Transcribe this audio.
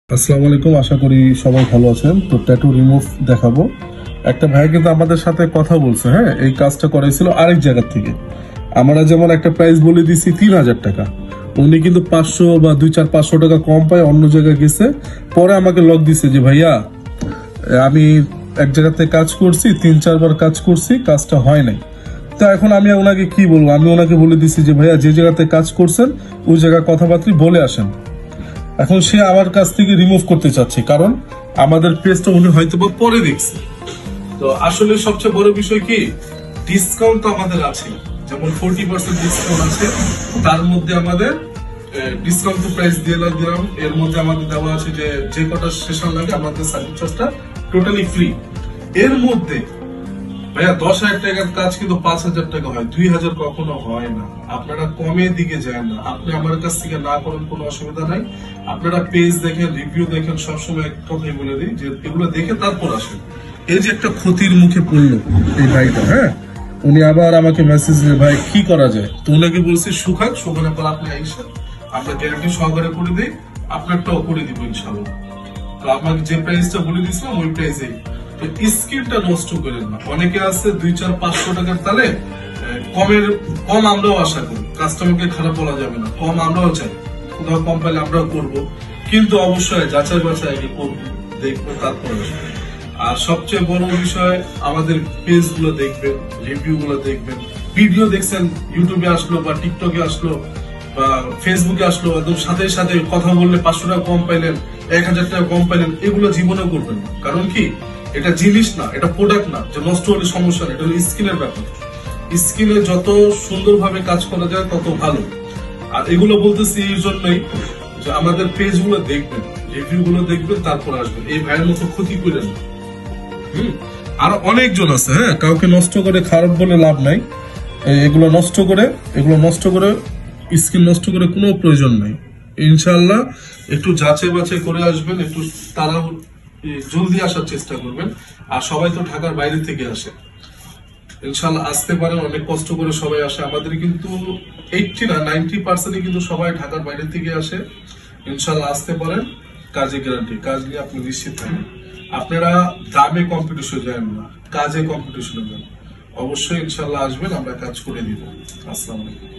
আসসালামু আলাইকুম, আশা করি সবাই ভালো আছেন। তো ট্যাটু রিমুভ দেখাবো। একটা ভাই কিন্তু আমাদের সাথে কথা বলছে, হ্যাঁ, এই কাজটা করাইছিল আরেক জায়গা থেকে। আমরা যেমন একটা প্রাইস বলে দিছি 3,000 টাকা, উনি কিন্তু 500 বা 2-4-500 টাকা কম পায়, অন্য জায়গায় গেছে। পরে আমাকে লক দিছে যে ভাইয়া আমি এক জায়গাতে কাজ করছি, 3-4 বার কাজ করছি, কাজটা হয় নাই। তো এখন আমি ওনাকে কি বলবো, আমি ওনাকে বলে দিছি যে ভাইয়া যে জায়গাতে কাজ করছেন ওই জায়গায় কথাবার্তা বলে আসেন। এখন সে আমার কাছ থেকে রিমুভ করতে চাচ্ছে, কারণ আমাদের পেজটা উনি হয়তো বা পরে দেখছে। তো আসলে সবচেয়ে বড় বিষয় কি, ডিসকাউন্ট তো আমাদের আছে, যেমন 40% ডিসকাউন্ট আছে। তার মধ্যে আমাদের ডিসকাউন্ট প্রাইস দিয়ে দিলাম। এর মধ্যে আমাদের দেওয়া আছে যে যে কটা সেশন লাগে আমাদের সার্ভিস চার্জটা টোটালি ফ্রি। এর মধ্যে ভাইয়া 10,000 টাকার কাজ কিন্তু 5,000 টাকা হয়, 2,000 কখনো হয় না। আপনারা কমের দিকে যান না, আপনি আমার কাছ থেকে না করেন কোনো অসুবিধা নাই। আপনারা পেজ দেখেন, রিভিউ দেখেন, সবসময় এক কথাই বলে দিই যে এগুলো দেখে তারপর আসেন। এই যে একটা ক্ষতির মুখে পড়লো এই ভাইটা, হ্যাঁ, উনি আবার আমাকে মেসেজ দিয়ে ভাই কি করা যায়। তো উনাকে বলছি শুকানোর পর আপনি আইসেন, আমরা গ্যারান্টি সহকারে করে দিই, আপনারটাও করে দিব ইনশাল্লাহ। তো আমাকে যে প্রাইসটা বলে দিয়েছিলাম ওই প্রাইসে। তো স্কিলটা নষ্ট করেন না। অনেকে আছে 2-4-500 টাকার তালে কম আমরাও আশা করি, কাস্টমারকে খারাপ বলা যাবে না, কম আমরাও চাই, কোথাও কম পাইলে আমরাও করবো, কিন্তু অবশ্যই যাচাই বাছাই আগে করবো, দেখবো, তারপরে আসবো। আর সবচেয়ে বড় বিষয়, আমাদের পেজ গুলো দেখবেন, রিভিউ গুলো দেখবেন। ভিডিও দেখছেন, ইউটিউবে আসলো বা টিকটকে আসলো বা ফেসবুকে আসলো, একদম সাথে সাথে কথা বললে 500 টাকা কম পাইলেন, 1,000 টাকা কম পাইলেন, এগুলো জীবনেও করবেন না। কারণ কি, এটা জিনিস না, এটা প্রোডাক্ট না যে নষ্ট হলে সমস্যা না, এটা হলো স্কিলের ব্যাপার। স্কিলে যত সুন্দরভাবে কাজ করা যায় তত ভালো। আর এগুলো বলতেছি এই জন্যই যে আমাদের পেজ গুলো দেখবেন, রিভিউ গুলো দেখবেন, তারপর আসবেন। এই ভাইয়ের মতো ক্ষতি করেন না। আরো অনেকজন আছে, হ্যাঁ, কাউকে নষ্ট করে খারাপ বলে লাভ নাই। এগুলো নষ্ট করে স্কিল নষ্ট করে কোনো প্রয়োজন নাই। ইনশাআল্লাহ একটু যাচাই বাছাই করে আসবেন, একটু তারা জলদি আসার চেষ্টা করবেন। আর সবাই তো ঢাকার বাইরে থেকে আসে, ইনশাআল্লাহ আসতে পারেন। অনেক কষ্ট করে সবাই আসে, আমাদের কিন্তু 80 না 90% কিন্তু সবাই ঢাকার বাইরে থেকে আসে। ইনশাআল্লাহ আসতে পারেন, কাজে গ্যারান্টি, কাজ নিয়ে আপনি নিশ্চিত থাকেন। আপনারা দামে কম্পিটিশন যান না, কাজে কম্পিটিশনে যান। অবশ্যই ইনশাআল্লাহ আসবেন, আমরা কাজ করে দিব। আসসালামু আলাইকুম।